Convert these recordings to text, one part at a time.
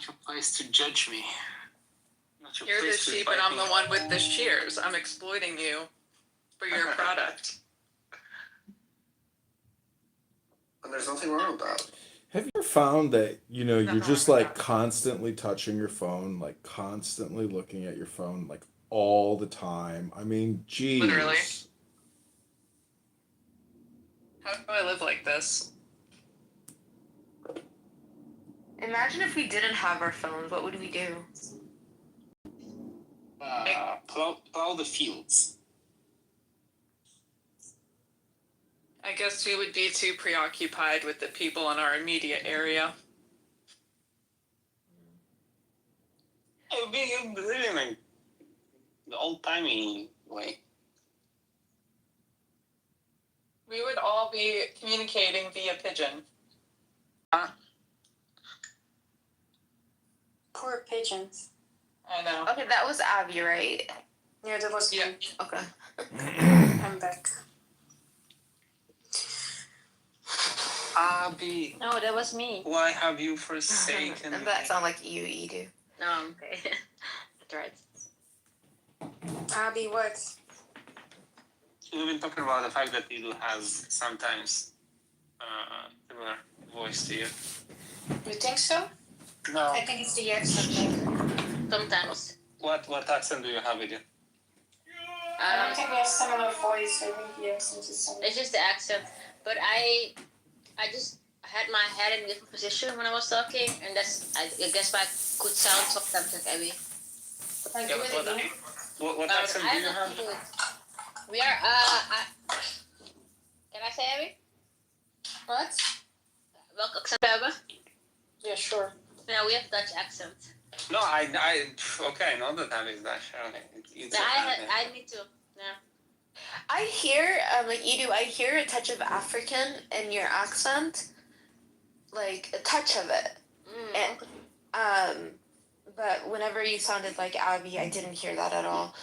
Not your place to judge me. You're the sheep and I'm the one with the shears. I'm exploiting you for your product. And there's nothing wrong with that. Have you ever found that, you're Nothing just wrong with like that. constantly touching your phone, like constantly looking at your phone, like all the time? I mean, geez. Literally. How do I live like this? Imagine if we didn't have our phones, what would we do? Plow the fields. I guess we would be too preoccupied with the people in our immediate area. It would be living like the old-timey way. We would all be communicating via pigeon. Poor pigeons. I know. Okay, that was Abby, right? Yeah, that was Yeah. me. Okay. I'm back. Abby, No, that was me. why have you forsaken me? That sounds like you, Edu. No, okay. That's right. Abby, what? We've been talking about the fact that Edu has sometimes similar voice to you. You think so? No. I think it's the accent thing. Sometimes. What accent do you have, Edu? I don't think we have similar voice. I think the accent is similar. It's just the accent. But I just had my head in a different position when I was talking, and I guess why I could sound sometimes like Abby. Like, Yeah, do but it again. what accent do you have? We are, can I say Abby? What? Welk accent hebben? Yeah, sure. No, we have Dutch accent. No, okay, I know that Abby is Dutch. Okay. It's No, okay. I need to. Yeah. I hear, like Edu, I hear a touch of African in your accent. Like, a touch of it. And, but whenever you sounded like Abby, I didn't hear that at all.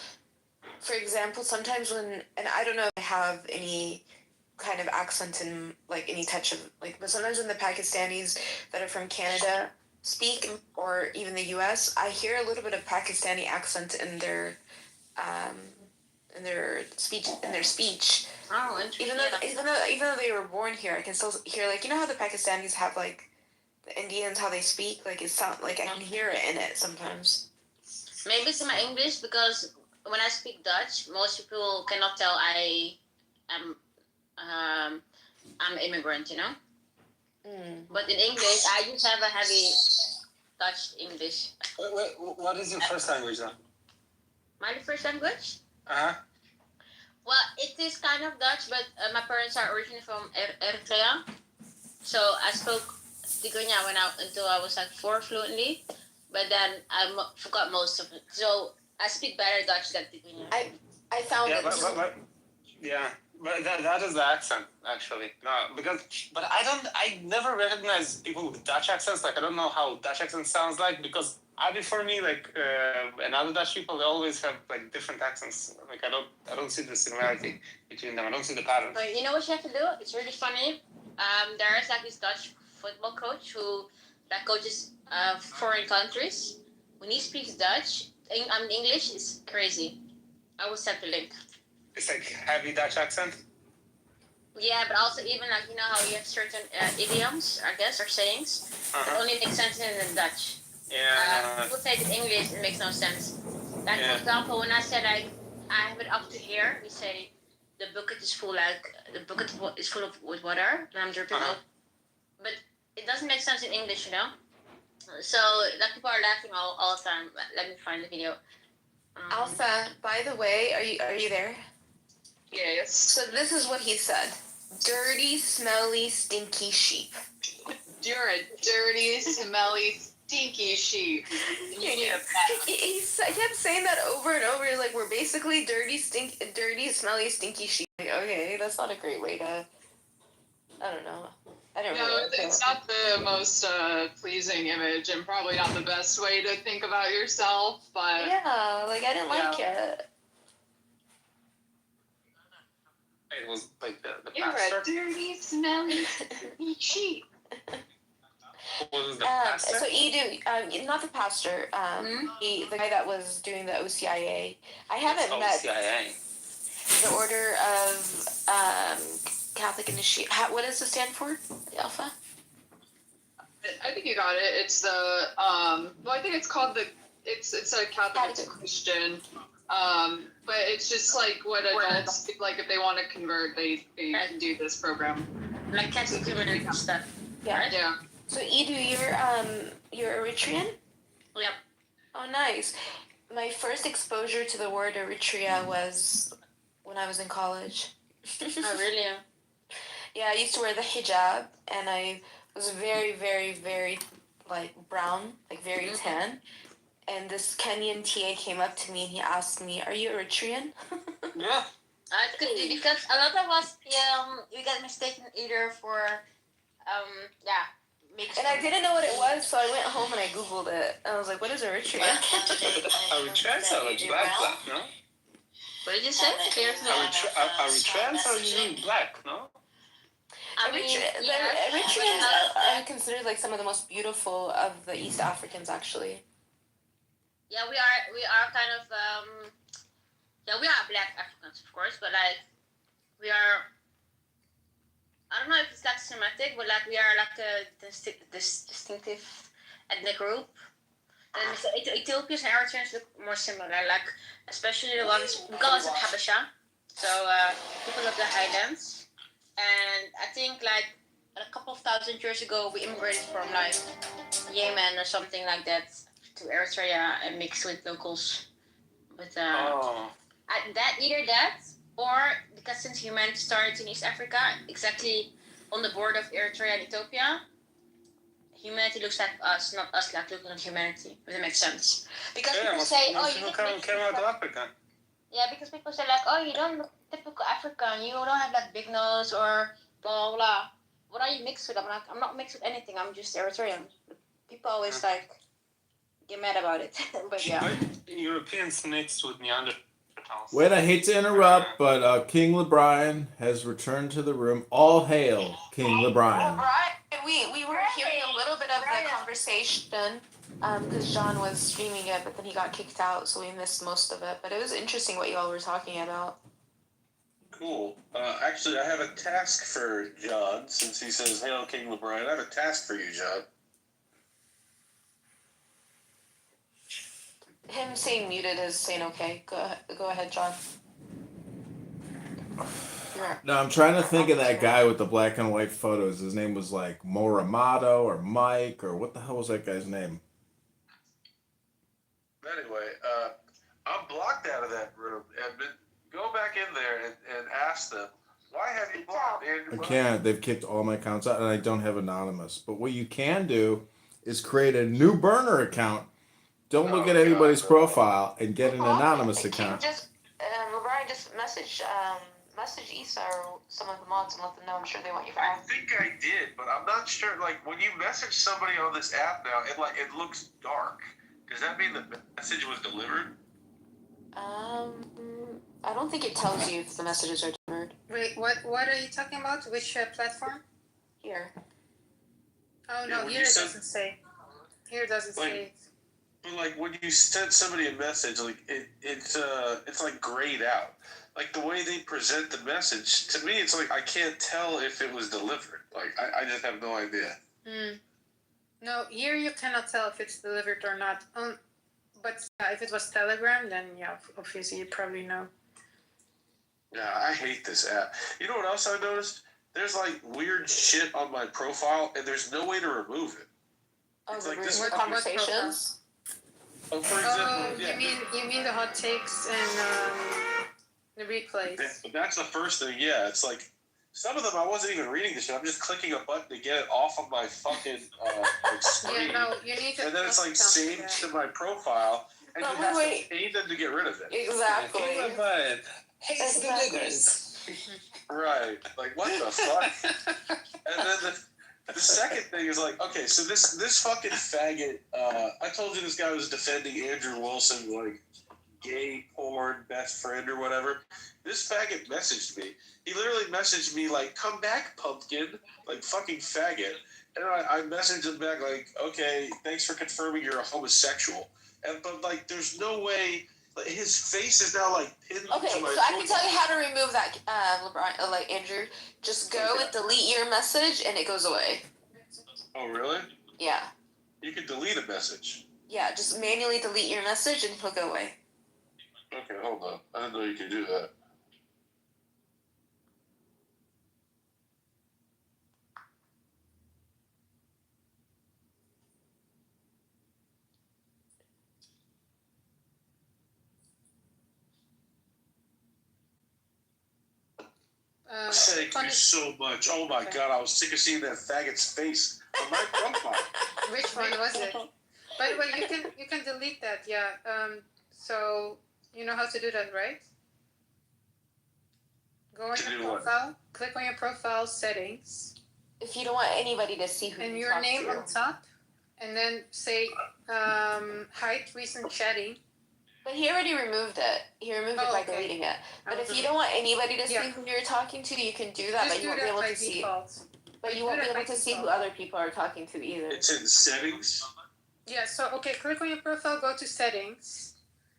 For example, sometimes and I don't know if I have any kind of accent in, like, any touch of, like, but sometimes when the Pakistanis that are from Canada speak, or even the U.S., I hear a little bit of Pakistani accent in their speech. Oh, interesting. Even though they were born here, I can still hear, like, you know how the Pakistanis have, like, the Indians, how they speak, like, it sound like I can hear it in it sometimes. Maybe it's in my English, because when I speak Dutch, most people cannot tell I'm immigrant, you know. But in English, I just have a heavy Dutch English. Wait, what is your first language then? My first language? Uh-huh. Well, it is kind of Dutch, but my parents are originally from Eritrea. So I spoke Tigrinya until I was like 4 fluently, but then I forgot most of it. So I speak better Dutch than Tigrinya. I found Yeah, it. but that is the accent actually. No, but I never recognize people with Dutch accents. Like I don't know how Dutch accent sounds like because Abby for me and other Dutch people they always have like different accents. Like I don't see the similarity between them. I don't see the pattern. But you know what you have to do? It's really funny. There is like this Dutch football coach who coaches foreign countries. When he speaks Dutch, English is crazy. I will send the link. It's like heavy Dutch accent. Yeah, but also even like you know how you have certain idioms, I guess, or sayings that only make sense in Dutch. Yeah. People say it in English, it makes no sense. Like for example, when I said I have it up to here, we say the bucket is full. Like the bucket is full with water, and I'm dripping out. But it doesn't make sense in English, you know. So like people are laughing all the time. Let me find the video. Alpha, by the way, are you there? Yes. So this is what he said. Dirty, smelly, stinky sheep. You're a dirty, smelly, stinky sheep. He kept saying that over and over. Like, we're basically dirty, smelly, stinky sheep. Like, okay, that's not a great way to... I don't know. I don't No, it's not the most pleasing image and probably not the best way to think about yourself, but... Yeah, like, I didn't like it. It was like the You're pastor. a dirty, smelly sheep. Who was the pastor? So Edu, not the pastor, the guy that was doing the OCIA. I haven't met CIA. the Order of Catholic Initiate. What does it stand for? The Alpha. I think you got it. It's the well, I think it's called the it's a Catholic, it's a Christian, but it's just like what adults like if they want to convert, they can do this program. Like Catholic community stuff. Yeah. Right? Yeah. So Edu, you're Eritrean? Yep. Oh, nice. My first exposure to the word Eritrea was when I was in college. Oh, really? Yeah, I used to wear the hijab, and I was very, very, very like brown, like very tan. And this Kenyan TA came up to me and he asked me, "Are you Eritrean?" Yeah. It could be because a lot of us, we get mistaken either for, mixed. And I didn't know what it was, so I went home and I Googled it. I was like, "What is Eritrea?" Are we trans or black, no? What did you say? Are we trans or usually black, no? I mean, Eritreans are considered like some of the most beautiful of the East Africans, actually. Yeah, we are kind of, we are black Africans, of course, but like, we are, I don't know if it's like Semitic, but like, we are like a distinctive ethnic group. And so Ethiopians and Eritreans look more similar, like, especially the ones, we call us Habesha, so people of the highlands. And I think like a couple of thousand years ago, we immigrated from like Yemen or something like that to Eritrea and mixed with locals. But either that or because since humanity started in East Africa, exactly on the border of Eritrea and Ethiopia, humanity looks like us, not us like looking at humanity. If that makes sense. Because people say, "Oh, you came out of Africa." Yeah, because people say like, "Oh, you don't look typical African. You don't have like big nose or blah blah." What are you mixed with? I'm like, I'm not mixed with anything. I'm just Eritrean. People always like get mad about it, but yeah. Europeans mixed with Neanderthals. Wait, I hate to interrupt, but King LeBrian has returned to the room. All hail, King LeBrian. We were hearing a little bit of the conversation because John was streaming it, but then he got kicked out, so we missed most of it. But it was interesting what you all were talking about. Cool. Actually, I have a task for John, since he says, "Hail, King LeBrian." I have a task for you, John. Him saying muted is saying okay. Go ahead, John. No, I'm trying to think of that guy with the black and white photos. His name was like Moramato or Mike or what the hell was that guy's name? Anyway, I'm blocked out of that room. Edmund, go back in there and ask them, why have you blocked Andrew? I can't. They've kicked all my accounts out and I don't have anonymous. But what you can do is create a new burner account. Don't look at anybody's profile and get an anonymous account. LeBrian just message Issa or some of the mods and let them know. I'm sure they want you back. I think I did, but I'm not sure. Like when you message somebody on this app now, it looks dark. Does that mean the message was delivered? I don't think it tells you if the messages are delivered. Wait, what are you talking about? Which platform? Here. Oh no, here it doesn't say. Here it doesn't say. But like when you send somebody a message, like it's like grayed out. Like the way they present the message, to me, it's like I can't tell if it was delivered. Like I just have no idea. No, here you cannot tell if it's delivered or not. But if it was Telegram, then yeah, obviously you probably know. Yeah, I hate this app. You know what else I noticed? There's like weird shit on my profile, and there's no way to remove it. Oh, it's like this conversations. Oh, for example, you mean the hot takes and the replays? That's the first thing. Yeah, it's like some of them I wasn't even reading the shit. I'm just clicking a button to get it off of my fucking screen. Yeah, no, you need to. And then it's like saved to my profile, and you have to pay them to get rid of it. Exactly. Hey, it's the niggers. Right. Like what the fuck? And then the second thing is like, okay, so this fucking faggot, I told you this guy was defending Andrew Wilson, like, gay porn best friend or whatever. This faggot messaged me. He literally messaged me, like, come back, pumpkin, like, fucking faggot. And I messaged him back like, okay, thanks for confirming you're a homosexual. But like, there's no way. Like, his face is now like pinned Okay, to my so I can tell profile. you how to remove that, LeBron, like Andrew. Just go and delete your message, and it goes away. Oh, really? Yeah. You can delete a message. Yeah, just manually delete your message, and he'll go away. Okay, hold on. I didn't know you could do that. Thank you so much. Oh my god, I was sick of seeing that faggot's face on my profile. Which one was it? But you can delete that. Yeah. So you know how to do that, right? Go on To your do what? profile. Click on your profile settings. If you don't want anybody to see who And you your talk name to. on top, and then say hide recent chatting. But he already removed it. He removed it by okay. deleting it. But if you don't want anybody to see Yeah. who you're talking to, you can do that, Just but you do won't be that able by to see. default. But you do won't be that able by to see who default. other people are talking to either. It's in settings. Yeah. So okay, click on your profile. Go to settings,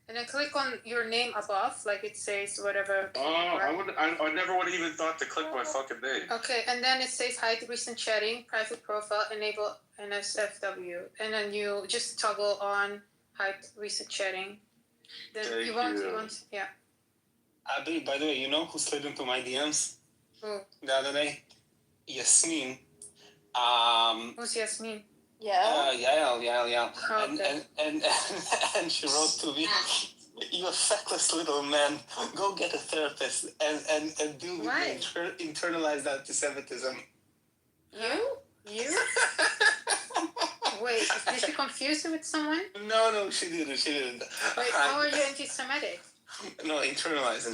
and then click on your name above, like it says whatever. I never would have even thought to click my fucking name. Okay, and then it says hide recent chatting, private profile, enable NSFW, and then you just toggle on hide recent chatting. Then Thank you won't, you. yeah. By the way, you know who slid into my DMs Who? the other day? Yasmin. Who's Yasmin? Yeah. Yeah. Oh, okay. And she wrote to me, "You feckless little man, go get a therapist and deal with Why? your internalized anti-Semitism." You? Wait, did you confuse you with someone? No, she didn't. Wait, how are you anti-Semitic? No, internalized.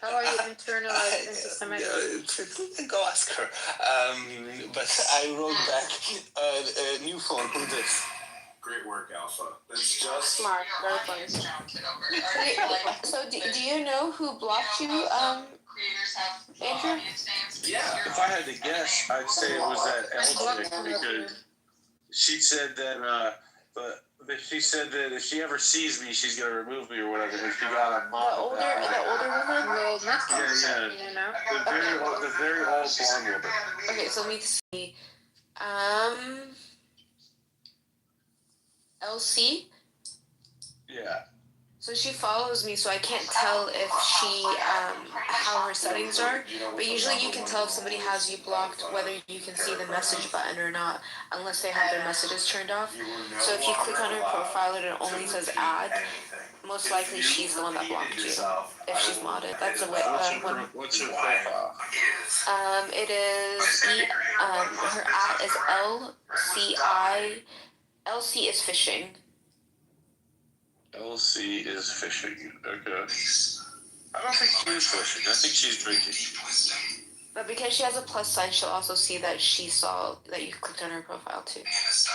How are you internalized anti-Semitic? Go ask her. But I wrote back, new phone, who this? Great work, Alpha. That's just Smart. Very funny. So do you know who blocked you, Andrew? Yeah. If I had to guess, I'd say it was that L chick because she said that. But she said that if she ever sees me, she's gonna remove me or whatever. If she got a The mom. older woman? Well, not Yeah. you know. The very old blonde woman. Okay, so let me see. LC? Yeah. So she follows me, so I can't tell if she, how her settings are. But usually you can tell if somebody has you blocked whether you can see the message button or not, unless they have their messages turned off. So if you click on her profile and it only says add, most likely she's the one that blocked you, if she's modded. That's a way, one. What's your profile? It is, her at is LC is fishing. LC is fishing. Okay. I don't think she is fishing. I think she's drinking. But because she has a plus sign, she'll also see that she saw that you clicked on her profile too. So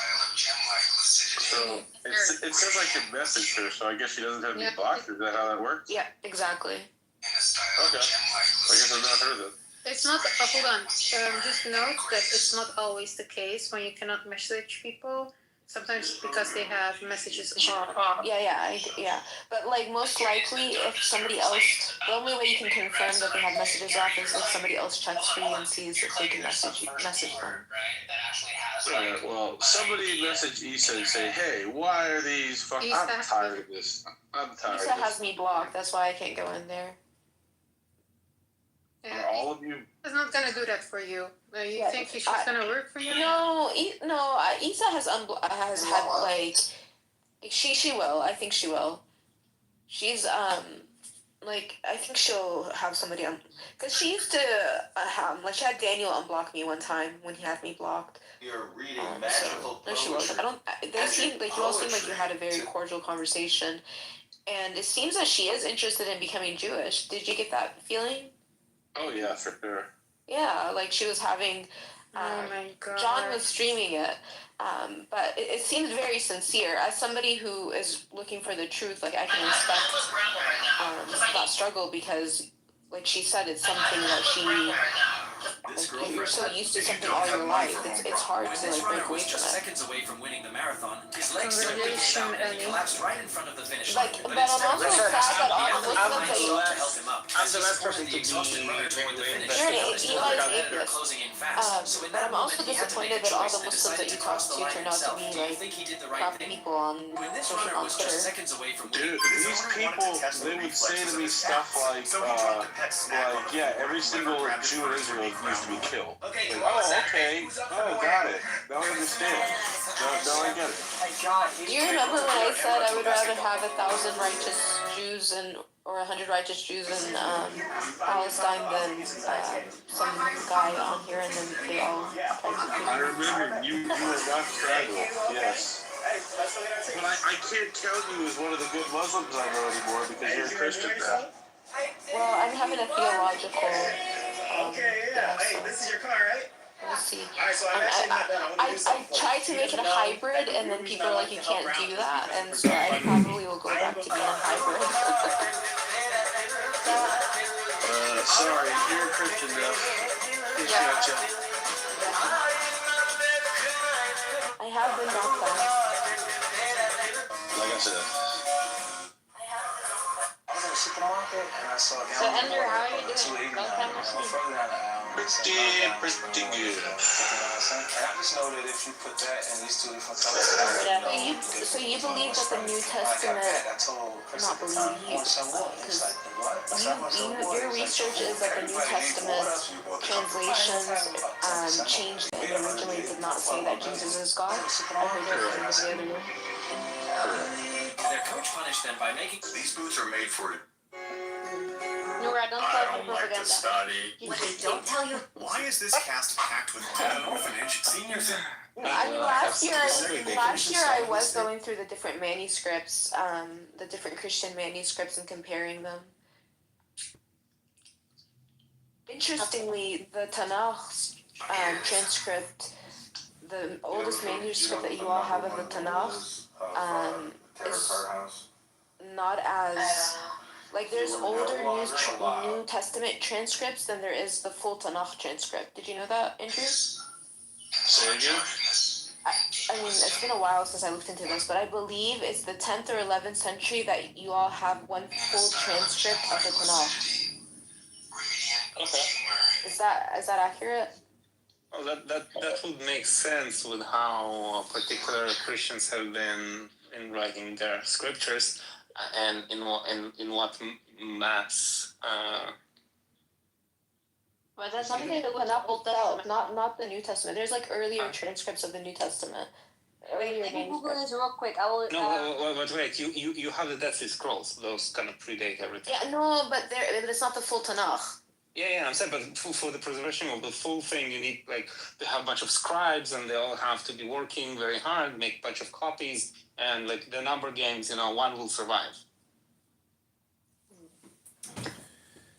it says I can message her, so I guess she doesn't have to be blocked. Is that how that works? Yeah, exactly. Okay. I guess I've not heard of it. It's not, hold on. Just note that it's not always the case when you cannot message people. Sometimes because they have messages off. Yeah. But like most likely, if somebody else, the only way you can confirm that they have messages off is if somebody else checks for you and sees if they can message them. Alright, well, somebody message Issa and say, hey, why are these fucking... I'm tired of this. I'm tired Lisa of this. has me blocked, that's why I can't go in there. Are all of you... It's not gonna do that for you. You think she's gonna work for you? No, Isa has had like she will. I think she will. She's like I think she'll have somebody because she used to she had Daniel unblock me one time when he had me blocked. You're reading magical No, she wasn't. They seem like you all seem like you had a very cordial conversation, and it seems that she is interested in becoming Jewish. Did you get that feeling? Oh yeah, for sure. Yeah, like she was having. Oh my god. John was streaming it, but it seems very sincere. As somebody who is looking for the truth, like I can respect that struggle because, like she said, it's something that Like you're so used to something all your life, it's hard to like break away from it. Seconds away from winning the marathon, his legs slipped and he collapsed right in front of the finish line. Like, but I'm also sad that all the Muslims that you I'm the last person to be you're an Eli's atheist. But I'm also disappointed that all the Muslims that you talk to turn out to be like crap people on Twitter. Dude, these people, they would say to me stuff like, yeah, every single Jew in Israel used to be killed. Like, oh, okay. Oh, got it. Now I understand. Now I get it. Do you remember when I said I would rather have 1,000 righteous Jews or 100 righteous Jews in Palestine than some guy on here, and then they all tried to I remember you were not tribal, yes. But I can't count you as one of the good Muslims I know anymore because you're a Christian now. Well, I'm having a theological. Hey, this is your car, right? Let's see. Alright, so I'm actually not done. I tried to make it a hybrid, and then people are like, you can't do that, and so I probably will go back to being a hybrid. Sorry, you're a Christian now. Yeah. I have been baptized. Like I said. So, Andrew, how are you doing? Long time no see. Pretty good. I just know that if you put that in these two different colors, So you believe that the New Testament, not believe you, because your research is that the New Testament translations changed it and originally did not say that Jesus is God. I heard that from the other room. Their coach punished them by making these boots are made for it. Nora, don't I tell don't me like to propaganda. study. Don't tell you. Why is this cast packed with dead orphanage seniors? I mean, last year I was going through the different manuscripts, the different Christian manuscripts, and comparing them. Interestingly, the Tanakh transcript, the oldest manuscript that you all have of the Tanakh, is not as like there's older New Testament transcripts than there is the full Tanakh transcript. Did you know that, Andrew? Say again? I mean, it's been a while since I looked into this, but I believe it's the 10th or 11th century that you all have one full transcript of the Tanakh. Okay. Is that accurate? Well, that would make sense with how particular Christians have been in writing their scriptures, and in what mass. But that's something that would not hold itself, not the New Testament. There's like earlier transcripts of the New Testament. Wait, let me Google this real quick. I will. No, but wait. You have the Dead Sea Scrolls. Those kind of predate everything. Yeah, no, but it's not the full Tanakh. Yeah, I'm saying, but for the preservation of the full thing, you need like to have a bunch of scribes, and they all have to be working very hard, make a bunch of copies, and like the number games, one will survive.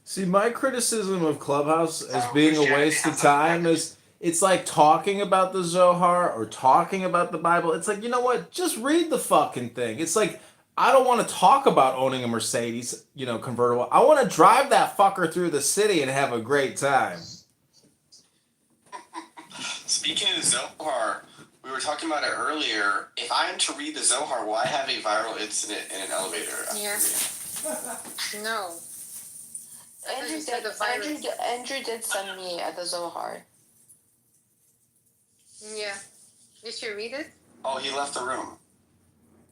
See, my criticism of Clubhouse as being a waste of time is it's like talking about the Zohar or talking about the Bible. It's like, you know what? Just read the fucking thing. It's like, I don't want to talk about owning a Mercedes, convertible. I want to drive that fucker through the city and have a great time. Speaking of Zohar, we were talking about it earlier. If I am to read the Zohar, will I have a viral incident in an elevator? Yeah. No. Andrew did send me the Zohar. Yeah. Did you read it? Oh, he left the room.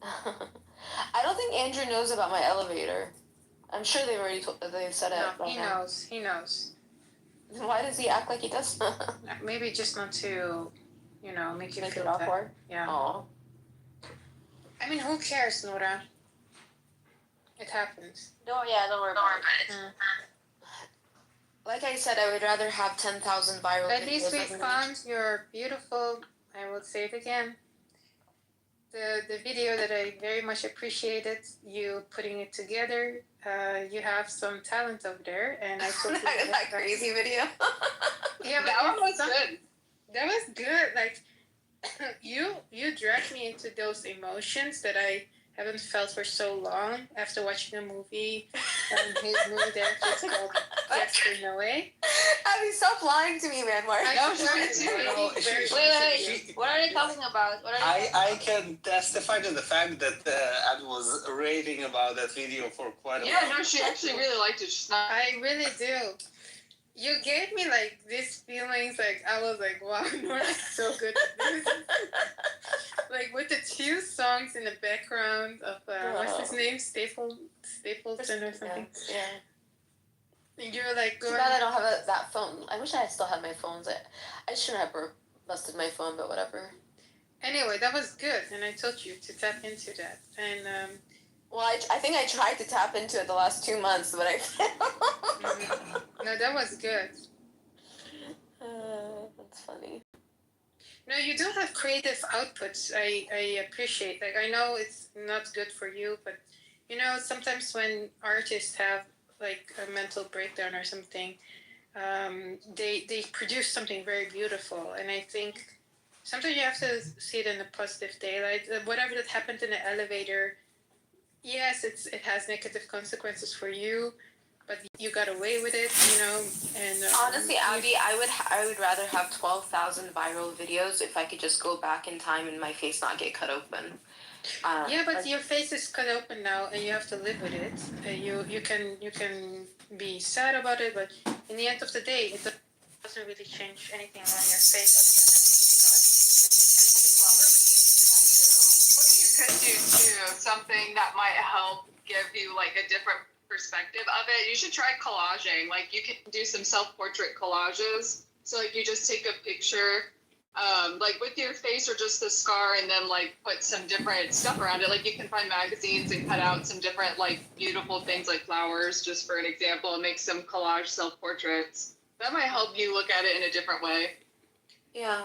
I don't think Andrew knows about my elevator. I'm sure they've already they've said it. No, he knows. He knows. Why does he act like he does? Maybe just not to, make you Make feel it awkward. Yeah. Aw. I mean, who cares, Nora? It happens. Don't worry about it. Like I said, I would rather have 10,000 viral videos. At least we found your beautiful, I will say it again, the video that I very much appreciated, you putting it together. You have some talent over there, and I totally that crazy video. Yeah, but that one was good. That was good. Like, you dragged me into those emotions that I haven't felt for so long after watching a movie. His movie director is called Jesper Noe. Abby, stop lying to me, man. Why? No, wait. What are they talking about? What are they I can testify to the fact that I was raving about that video for quite a while. Yeah, no, she actually really liked it. She's not. I really do. You gave me like these feelings, like I was like, wow, Nora's so good at this. Like with the two songs in the background of what's his name, Stapleton or something. Yeah. You're like Too going. bad I don't have that phone. I wish I still had my phones. I shouldn't have busted my phone, but whatever. Anyway, that was good, and I told you to tap into that. And well, I think I tried to tap into it the last 2 months, but I failed. No, that was good. That's funny. No, you do have creative outputs. I appreciate. Like, I know it's not good for you, but you know, sometimes when artists have like a mental breakdown or something, they produce something very beautiful. And I think sometimes you have to see it in a positive daylight. Whatever that happened in the elevator, yes, it has negative consequences for you, but you got away with it, you know. And honestly, Abby, I would rather have 12,000 viral videos if I could just go back in time and my face not get cut open. Yeah, but your face is cut open now, and you have to live with it. You can be sad about it, but in the end of the day, it doesn't really change anything on your face other than You could do too something that might help give you like a different perspective of it. You should try collaging. Like you can do some self-portrait collages. So like you just take a picture, like with your face or just the scar, and then like put some different stuff around it. Like you can find magazines and cut out some different like beautiful things like flowers, just for an example, and make some collage self-portraits. That might help you look at it in a different way. Yeah.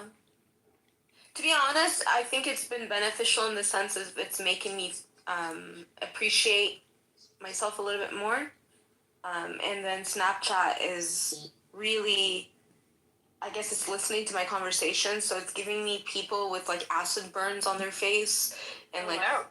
To be honest, I think it's been beneficial in the sense of it's making me appreciate myself a little bit more. And then Snapchat is really, I guess it's listening to my conversations, so it's giving me people with like acid burns on their face, and like I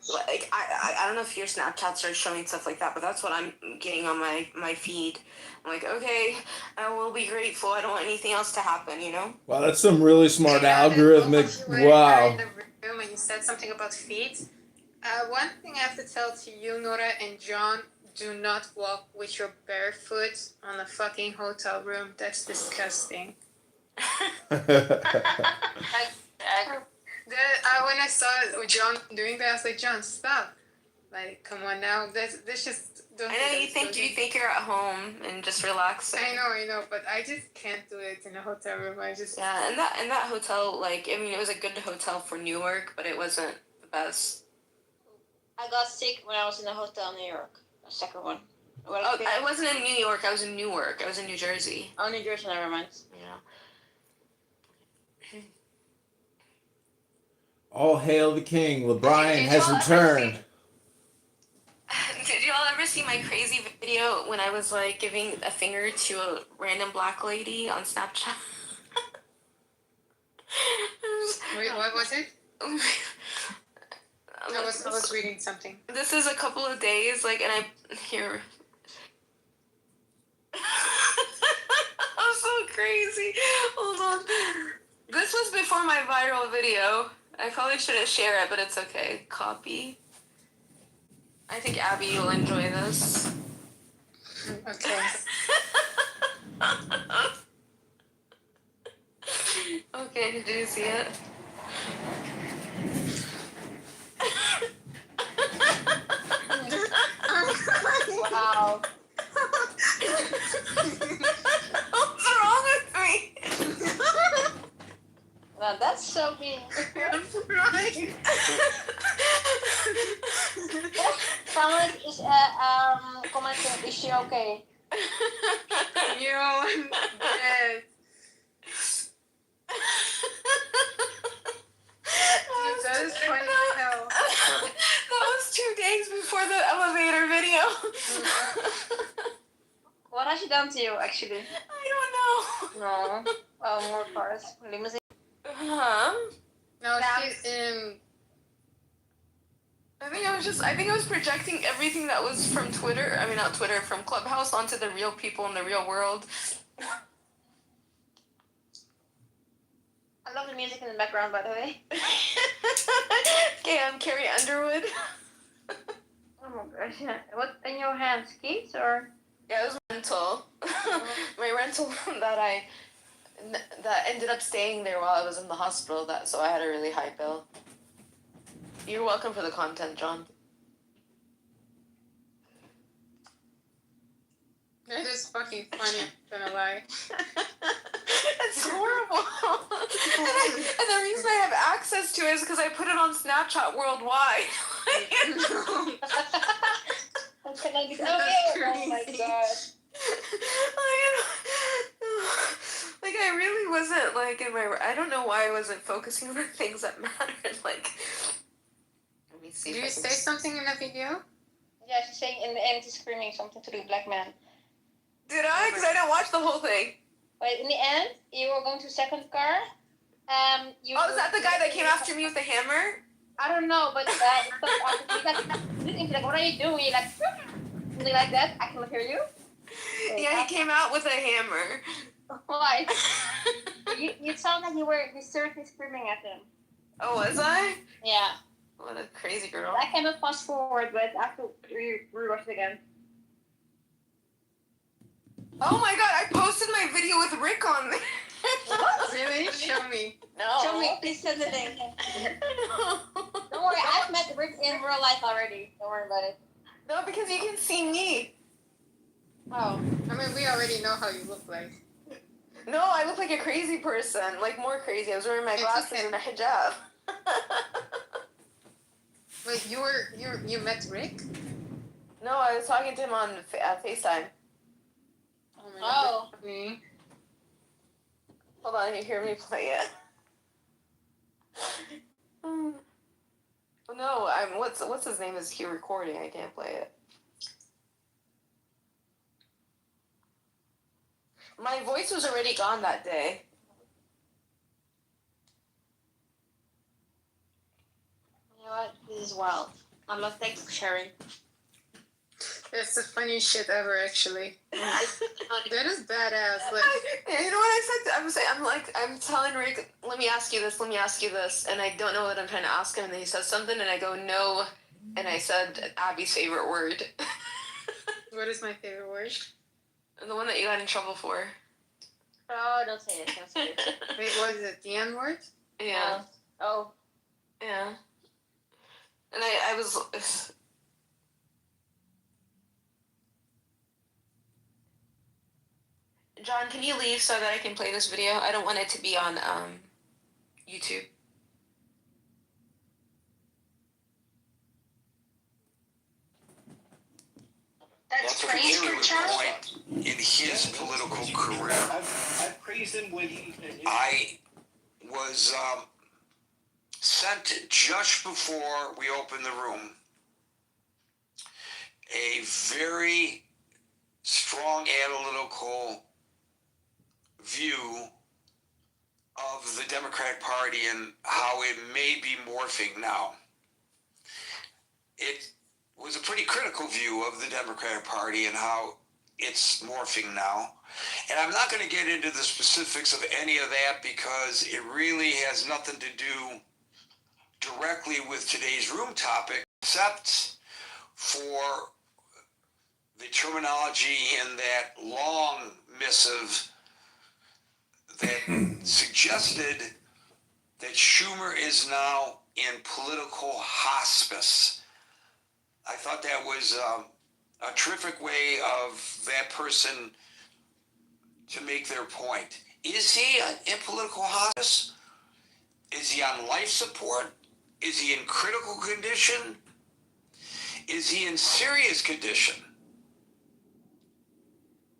don't know if your Snapchats are showing stuff like that, but that's what I'm getting on my feed. I'm like, okay, I will be grateful. I don't want anything else to happen, you know? Wow, that's some really smart algorithmic. Wow. in the room and you said something about feet. One thing I have to tell to you, Nora and John, do not walk with your bare foot on a fucking hotel room. That's disgusting. When I saw John doing that, I was like, John, stop. Like, come on now. This just don't. I know you think you're at home and just relaxing. I know, but I just can't do it in a hotel room. I just and that hotel, like, I mean, it was a good hotel for Newark, but it wasn't the best. I got sick when I was in a hotel in New York. The second one. Well, I wasn't in New York. I was in Newark. I was in New Jersey. Oh, New Jersey, never mind. Yeah. All hail the king. LeBron has returned. Did you all ever see my crazy video when I was like giving a finger to a random black lady on Snapchat? Wait, what was it? I was reading something. This is a couple of days, like, and I hear. I'm so crazy. Hold on. This was before my viral video. I probably shouldn't share it, but it's okay. Copy. I think Abby will enjoy this. Okay. Okay, did you see it? Wow. What's wrong with me? Well, that's so mean. Right. Someone is commenting, is she okay? You're dead. That is funny as hell. That was 2 days before the elevator video. What has she done to you, actually? I don't know. No. Oh, more cars. Limousine. Huh? No, Yeah. she's I think I I think I was projecting everything that was from Twitter. I mean, not Twitter, from Clubhouse onto the real people in the real world. I love the music in the background, by the way. Okay, I'm Carrie Underwood. Oh my gosh, yeah. What in your hands, keys or? Yeah, it was rental. My rental that ended up staying there while I was in the hospital. So I had a really high bill. You're welcome for the content, John. That is fucking funny, I'm gonna lie. It's horrible. and the reason I have access to it is because I put it on Snapchat worldwide. How can I be That's oh my crazy. gosh. Like I really wasn't like in my. I don't know why I wasn't focusing on the things that mattered. Like, let me see. Did you say something in the video? Yeah, she's saying in the end she's screaming something to the black man. Did I? Because I didn't watch the whole thing. Wait, in the end, you were going to second car. You Oh, is that the guy that came after me with the hammer? I don't know, but he's like, what are you doing? You're like, something like that. I cannot hear you. Yeah, he came out with a hammer. Why? you sound like you were seriously screaming at him. Oh, was I? Yeah. What a crazy girl. I cannot fast forward, but I have to rewatch it again. Oh my god, I posted my video with Rick on there. Really? Show me. No. Show me, please send the link. No. Don't worry, I've met Rick in real life already. Don't worry about it. No, because you can see me. Oh. I mean, we already know how you look like. No, I look like a crazy person. Like, more crazy. I was wearing my It's glasses okay. and a hijab. Wait, you met Rick? No, I was talking to him on FaceTime. Oh my Oh. God. Me. Hold on, you hear me play it. No, what's his name? Is he recording? I can't play it. My voice was already gone that day. You know what? This is wild. I'm not thanks for sharing. That's the funniest shit ever, actually. That is badass. Like, You know what I said? I'm telling Rick, let me ask you this, and I don't know what I'm trying to ask him, and then he says something, and I go, no, and I said Abby's favorite word. what is my favorite word? The one that you got in trouble for. Oh, don't say it. Don't say it. Wait, what is it? The N word? Yeah. Oh. Yeah. And I was... John, can you leave so that I can play this video? I don't want it to be on YouTube. That's what Kerry would point in his political career. I've praised him when he. I was sent just before we opened the room a very strong analytical view of the Democratic Party and how it may be morphing now. It was a pretty critical view of the Democratic Party and how it's morphing now. And I'm not going to get into the specifics of any of that because it really has nothing to do directly with today's room topic, except for the terminology in that long missive that suggested that Schumer is now in political hospice. I thought that was a terrific way of that person to make their point. Is he in political hospice? Is he on life support? Is he in critical condition? Is he in serious condition?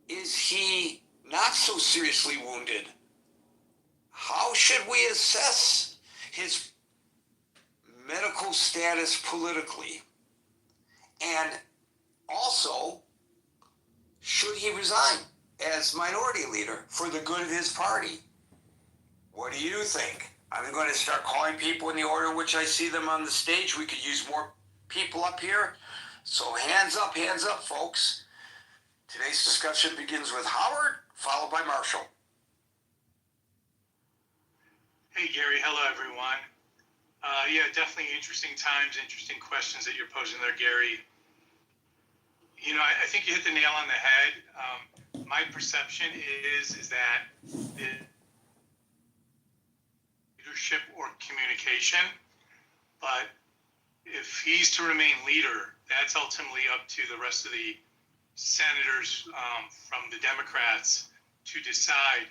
Is he not so seriously wounded? How should we assess his medical status politically? And also, should he resign as minority leader for the good of his party? What do you think? I'm going to start calling people in the order in which I see them on the stage. We could use more people up here. So hands up, folks. Today's discussion begins with Howard, followed by Marshall. Hey, Gary. Hello, everyone. Yeah, definitely interesting times, interesting questions that you're posing there, Gary. You know, I think you hit the nail on the head. My perception is that the leadership or communication, but if he's to remain leader, that's ultimately up to the rest of the senators from the Democrats to decide.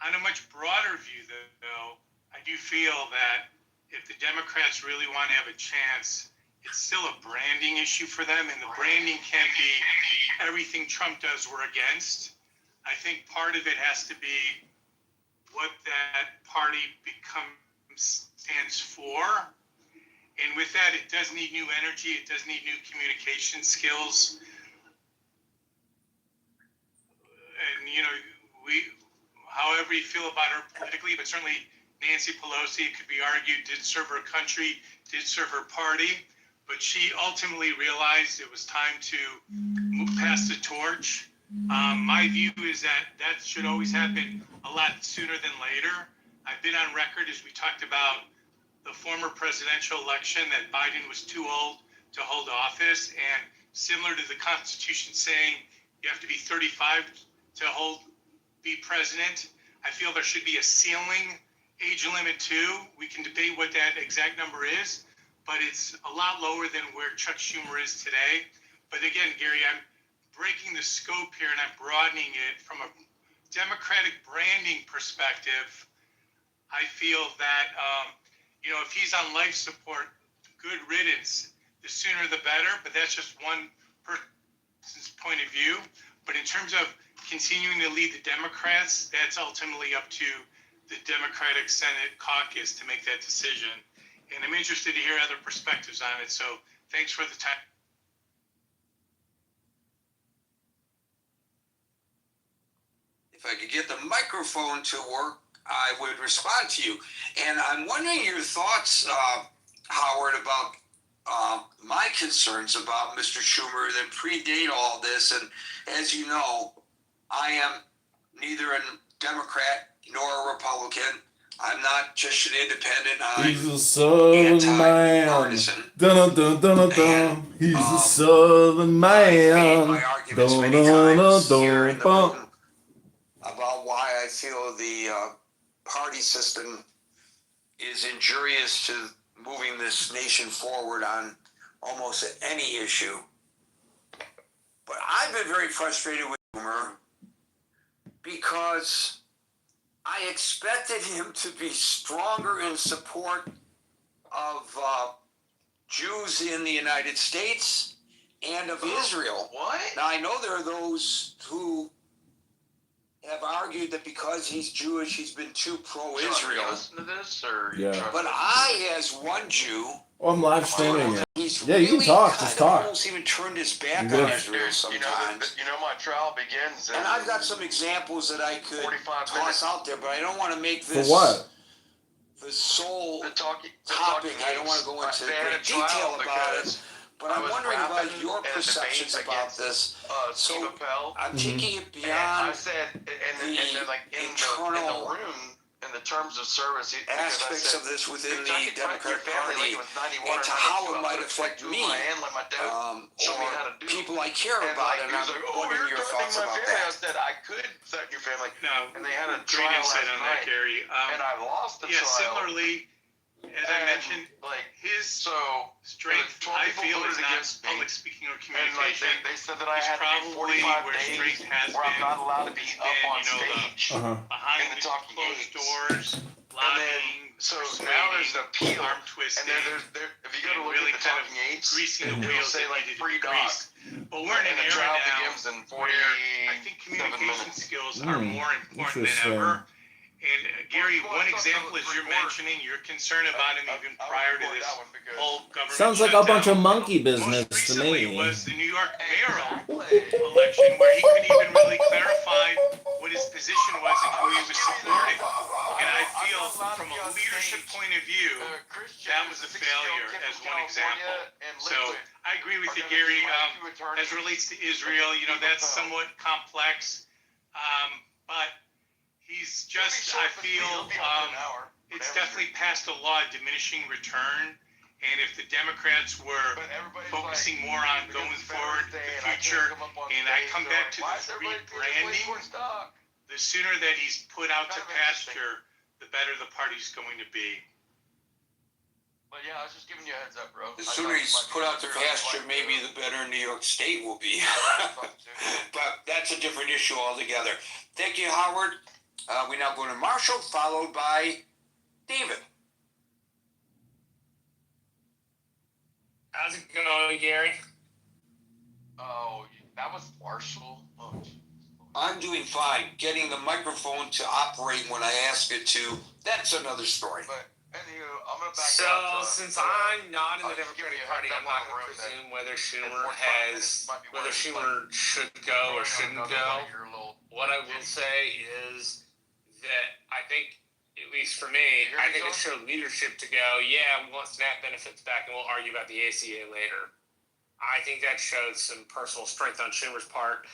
On a much broader view, though, I do feel that if the Democrats really want to have a chance, it's still a branding issue for them, and the branding can't be everything Trump does we're against. I think part of it has to be what that party stands for. And with that, it does need new energy. It does need new communication skills. And, you know, however you feel about her politically, but certainly Nancy Pelosi, it could be argued, did serve her country, did serve her party, but she ultimately realized it was time to pass the torch. My view is that should always happen a lot sooner than later. I've been on record, as we talked about the former presidential election, that Biden was too old to hold office, and similar to the Constitution saying you have to be 35 to be president, I feel there should be a ceiling age limit too. We can debate what that exact number is, but it's a lot lower than where Chuck Schumer is today. But again, Gary, I'm breaking the scope here and I'm broadening it from a Democratic branding perspective. I feel that, you know, if he's on life support, good riddance, the sooner the better, but that's just one person's point of view. But in terms of continuing to lead the Democrats, that's ultimately up to the Democratic Senate caucus to make that decision. And I'm interested to hear other perspectives on it. So thanks for the time. If I could get the microphone to work, I would respond to you. And I'm wondering your thoughts, Howard, about my concerns about Mr. Schumer that predate all this. And as you know, I am neither a Democrat nor a Republican. I'm not just an independent. He's a southern man. Dun dun dun dun. He's a southern man. My arguments many times here in the room about why I feel the party system is injurious to moving this nation forward on almost any issue. But I've been very frustrated with Schumer because I expected him to be stronger in support of Jews in the United States and of Israel. What? Now, I know there are those who have argued that because he's Jewish, he's been too pro-Israel. Listen to this, or Yeah. But I, as one Jew, Oh, I'm live streaming it. he's Yeah, you can really talk, kind just of talk. almost even turned his back You're on good. Israel sometimes. You know my trial begins. And I've got some examples that I could 45 toss minutes. out there, but I don't want to make For this what? the sole The talking topic. I don't want to go into great detail about it. But I'm wondering about your perceptions about this. So I'm taking it And I beyond said, and then like in the internal room, in the terms of service, aspects of this within the Democratic Party and to how it might affect me or people I care about. And I'm wondering your thoughts about I that. said I could threaten your family. No, And they had a great trial insight last on that, night, Gary. and I lost the Yeah, trial. similarly, as I mentioned, like his so strength, 12 I people feel, is voted not against me. public speaking or And like communication. they said that I It's had to be probably 45 where days strength has where I'm been, not allowed to be up been, on you know, stage behind in the the talking closed gates. doors, lobbying, So persuading, now there's an appeal, arm and twisting, there, if you go to and look really at the kind of talking gates, greasing the it'll wheels say that like needed to free be dog. greased. But we're in And an the era trial now begins in where I think 47 communication minutes. skills are more important than Interesting. ever. And Gary, one example is you're mentioning your concern about him even prior to this whole government Sounds like a bunch of shutdown. monkey business Most to recently me. was the New York mayoral election where he couldn't even really clarify what what his position was and who he was supporting. And I feel from a leadership point of view, that was a failure as one example. So I agree with you, Gary. As relates to Israel, that's somewhat complex. But he's just, I feel, it's definitely passed a law of diminishing return. And if the Democrats were focusing more on going forward in the future, and I come back to this rebranding, the sooner that he's put out to pasture, the better the party's going to be. But yeah, I was just giving you a heads up, bro. The sooner he's put out to pasture, maybe the better New York State will be. But that's a different issue altogether. Thank you, Howard. We now go to Marshall, followed by David. How's it going, Gary? Oh, that was Marshall. Oh, I'm doing fine. Getting the microphone to operate when I ask it to, that's another story. But anywho, I'm gonna back so, up. since I'm not in the Democratic Party, I'm not going to presume whether Schumer should go or shouldn't go. What I will say is that I think, at least for me, I think it showed leadership to go, yeah, we want SNAP benefits back, and we'll argue about the ACA later. I think that showed some personal strength on Schumer's part.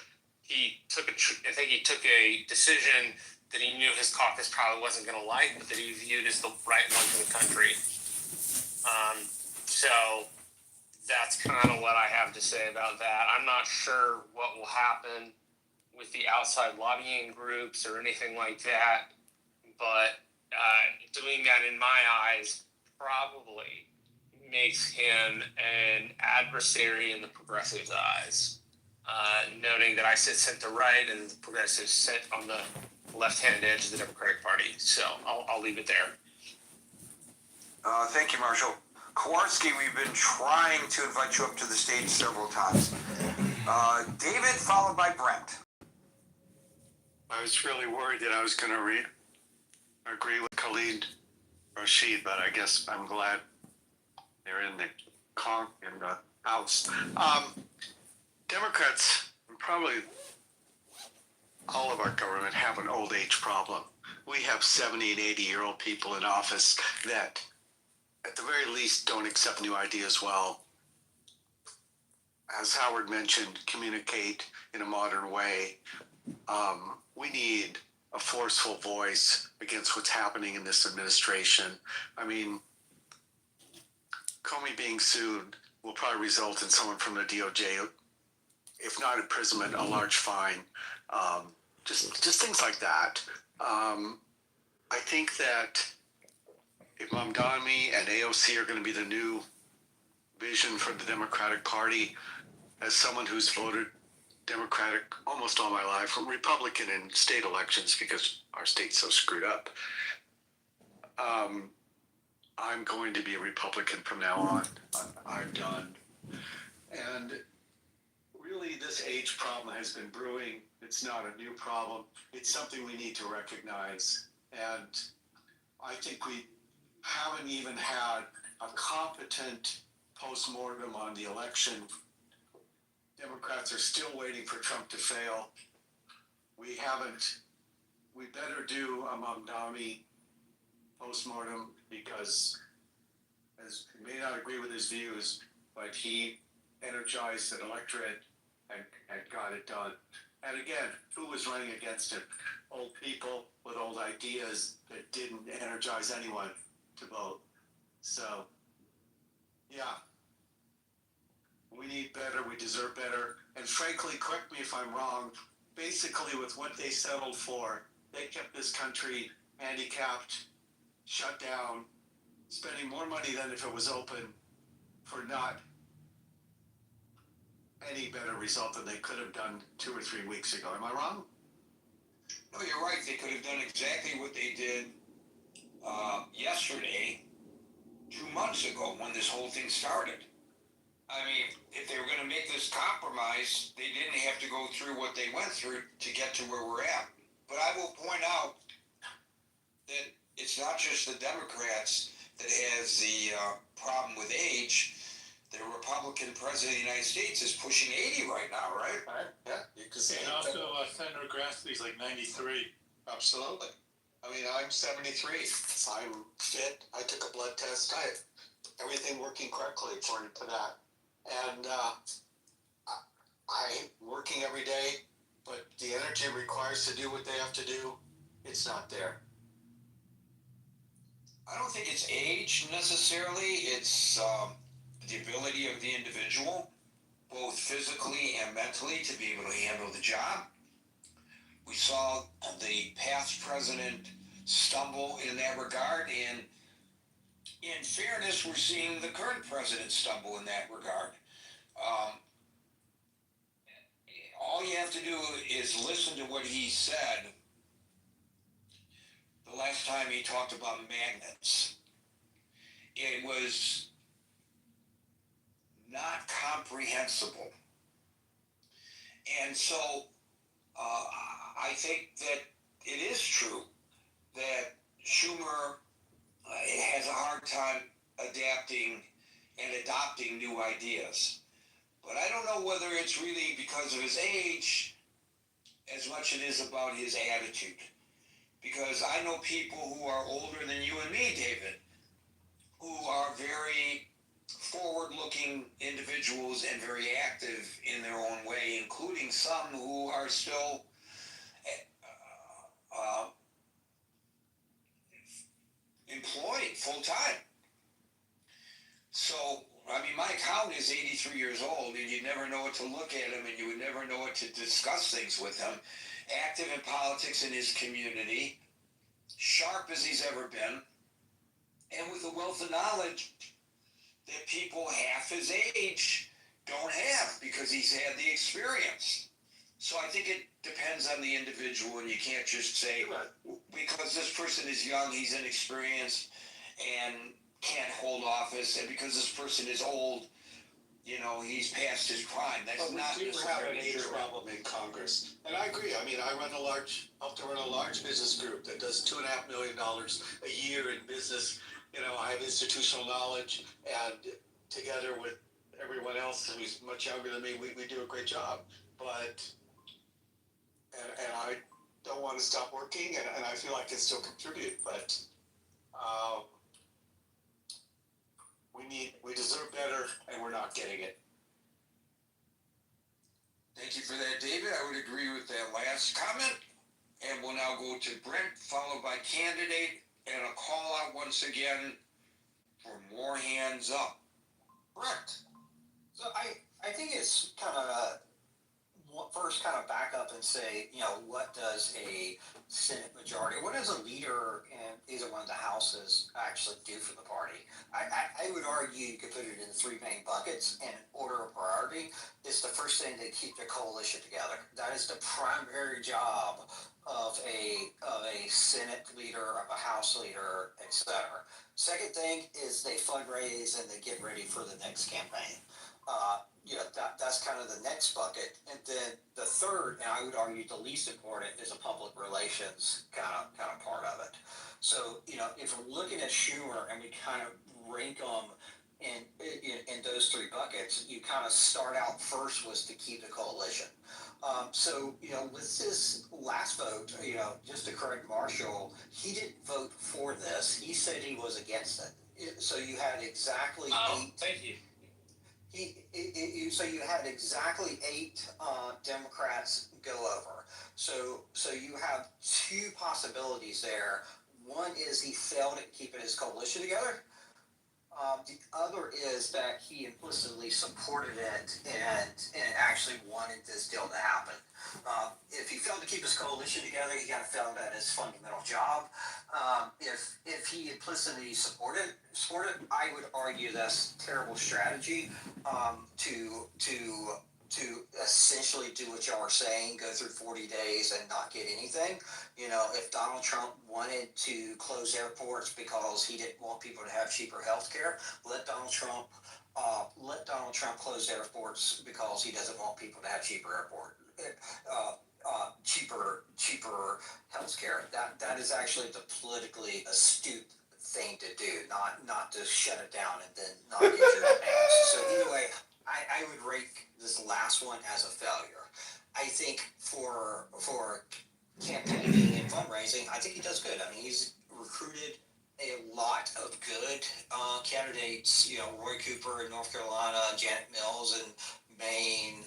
I think he took a decision that he knew his caucus probably wasn't going to like, but that he viewed as the right one for the country. So that's kind of what I have to say about that. I'm not sure what will happen with the outside lobbying groups or anything like that, but doing that in my eyes probably makes him an adversary in the progressives' eyes. Noting that I sit center right and the progressives sit on the left-hand edge of the Democratic Party. So I'll leave it there. Thank you, Marshall. Kowarski, we've been trying to invite you up to the stage several times. David, followed by Brent. I was really worried that I was going to agree with Khalid Rashid, but I guess I'm glad they're in the House. Democrats, probably all of our government, have an old age problem. We have 70 and 80-year-old people in office that, at the very least, don't accept new ideas well. As Howard mentioned, communicate in a modern way. We need a forceful voice against what's happening in this administration. I mean, Comey being sued will probably result in someone from the DOJ, if not imprisonment, a large fine. Just things like that. I think that if Mamdani and AOC are going to be the new vision for the Democratic Party, as someone who's voted Democratic almost all my life, from Republican in state elections because our state's so screwed up, I'm going to be a Republican from now on. I'm done. And really, this age problem has been brewing. It's not a new problem. It's something we need to recognize. And I think we haven't even had a competent post-mortem on the election. Democrats are still waiting for Trump to fail. We better do a Mamdani post-mortem because, as we may not agree with his views, but he energized an electorate and got it done. And again, who was running against him? Old people with old ideas that didn't energize anyone to vote. So, yeah, we need better, we deserve better. And frankly, correct me if I'm wrong, basically with what they settled for, they kept this country handicapped, shut down, spending more money than if it was open for not any better result than they could have done 2 or 3 weeks ago. Am I wrong? No, you're right. They could have done exactly what they did yesterday, 2 months ago, when this whole thing started. I mean, if they were going to make this compromise, they didn't have to go through what they went through to get to where we're at. But I will point out that it's not just the Democrats that has the problem with age. The Republican president of the United States is pushing 80 right now, right? Yeah, because And also, Senator Grassley's like 93. absolutely. I mean, I'm 73. I'm fit. I took a blood test. I have everything working correctly according to that. And I'm working every day, but the energy requires to do what they have to do, it's not there. I don't think it's age necessarily. It's the ability of the individual, both physically and mentally, to be able to handle the job. We saw the past president stumble in that regard, and in fairness, we're seeing the current president stumble in that regard. All you have to do is listen to what he said the last time he talked about magnets. It was not comprehensible. And so I think that it is true that Schumer has a hard time adapting and adopting new ideas. But I don't know whether it's really because of his age as much as it is about his attitude. Because I know people who are older than you and me, David, who are very forward-looking individuals and very active in their own way, including some who are still employed full-time. So, I mean, my accountant is 83 years old, and you'd never know what to look at him, and you would never know what to discuss things with him. Active in politics in his community, sharp as he's ever been, and with a wealth of knowledge that people half his age don't have because he's had the experience. So I think it depends on the individual, and you can't just say, because this person is young, he's inexperienced, and can't hold office, and because this person is old, you know, he's past his prime. That's But not we do have an necessarily age true. problem in Congress. And I agree. I mean, I help to run a large business group that does $2.5 million a year in business. You know, I have institutional knowledge, and together with everyone else who's much younger than me, we do a great job. But, and I don't want to stop working, and I feel like I can still contribute, but we deserve better, and we're not getting it. Thank you for that, David. I would agree with that last comment. And we'll now go to Brent, followed by candidate, and a call out once again for more hands up. Brent. So I think it's kind of first kind of back up and say, you know, what does a Senate majority, what does a leader in either one of the houses actually do for the party? I would argue you could put it in three main buckets, and in order of priority, it's the first thing to keep the coalition together. That is the primary job of a Senate leader, of a House leader, etc. Second thing is they fundraise and they get ready for the next campaign. You know, that's kind of the next bucket. And then the third, and I would argue the least important, is a public relations kind of part of it. So, you know, if we're looking at Schumer and we kind of rank them in those three buckets, you kind of start out first was to keep the coalition. So, you know, with this last vote, you know, just to correct Marshall, he didn't vote for this. He said he was against it. So you had exactly eight. Thank you. So you had exactly 8 Democrats go over. So you have two possibilities there. One is he failed at keeping his coalition together. The other is that he implicitly supported it and actually wanted this deal to happen. If he failed to keep his coalition together, he kind of failed at his fundamental job. If he implicitly supported, I would argue that's terrible strategy to essentially do what y'all are saying, go through 40 days and not get anything. You know, if Donald Trump wanted to close airports because he didn't want people to have cheaper health care, let Donald Trump close airports because he doesn't want people to have cheaper health care. That is actually the politically astute thing to do, not to shut it down and then not get your advance. So either way, I would rate this last one as a failure. I think think he does good. I mean, he's recruited a lot of good candidates. You know, Roy Cooper in North Carolina, Janet Mills in Maine,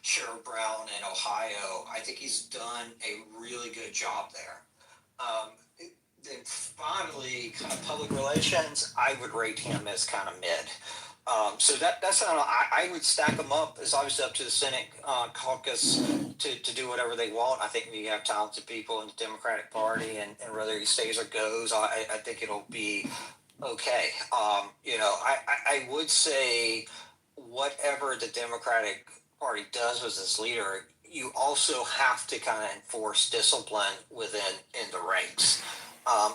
Sherrod Brown in Ohio. I think he's done a really good job there. Then finally, kind of public relations, I would rate him as kind of mid. So that's how I would stack them up. It's obviously up to the Senate caucus to do whatever they want. I think we have talented people in the Democratic Party, and whether he stays or goes, I think it'll be okay. You know, I would say whatever the Democratic Party does with its leader, you also have to kind of enforce discipline in the ranks.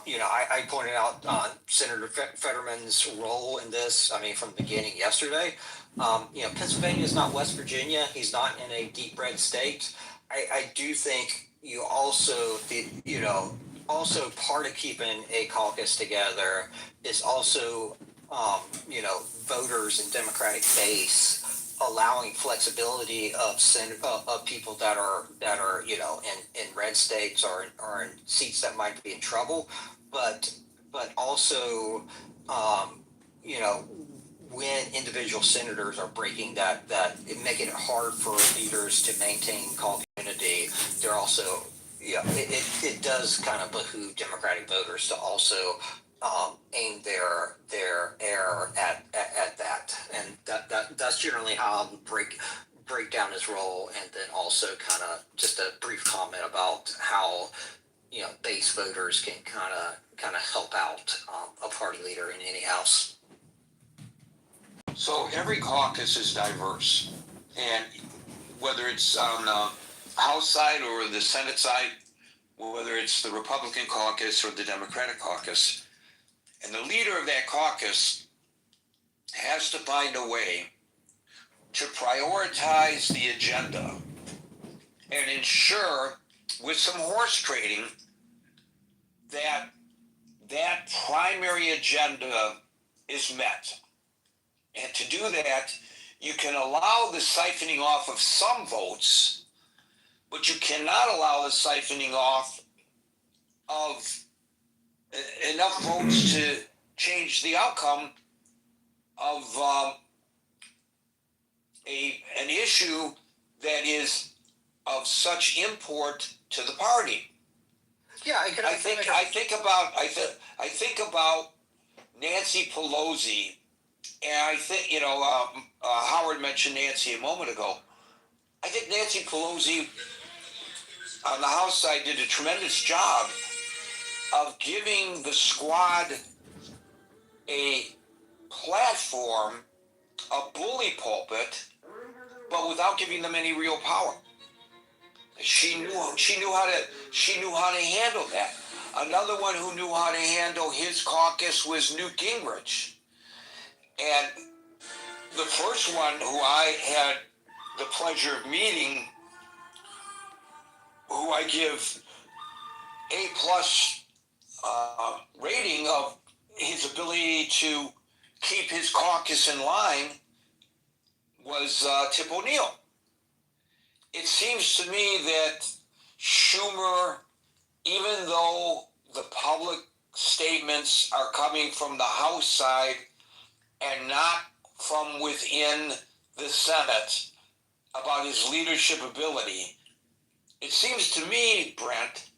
You know, I pointed out Senator Fetterman's role in this. I mean, from the beginning yesterday. You know, Pennsylvania is not West Virginia. He's not in a deep red state. I do think you also, also part of keeping a caucus together is also, you know, voters and Democratic base allowing flexibility of people that are you know in red states or in seats that might be in trouble, but also you know, when individual senators are breaking that making it hard for leaders to maintain caucus unity, they're also, yeah, it does kind of behoove Democratic voters to also aim their air at that, and that's generally how I'll break down his role, and then also kind of just a brief comment about how, you know, base voters can kind of help out a party leader in any house. So every caucus is diverse, and whether it's on the House side or the Senate side, whether it's the Republican caucus or the Democratic caucus, and the leader of that caucus has to find a way to prioritize the agenda and ensure, with some horse trading, that that primary agenda is met. And to do that, you can allow the siphoning off of some votes, but you cannot allow the siphoning off of enough votes to change the outcome of an issue that is of such import to the party. Yeah, I think about Nancy Pelosi, and I think, you know, Howard mentioned Nancy a moment ago. I think Nancy Pelosi on the House side did a tremendous job of giving the squad a platform, a bully pulpit, but without giving them any real power. She knew how to handle that. Another one who knew how to handle his caucus was Newt Gingrich. And the first one who I had the pleasure of meeting, who I give A+ rating of his ability to keep his caucus in line, was Tip O'Neill. It seems to me that Schumer, even though the public statements are coming from the House side and not from within the Senate about his leadership ability, it seems to me, Brent,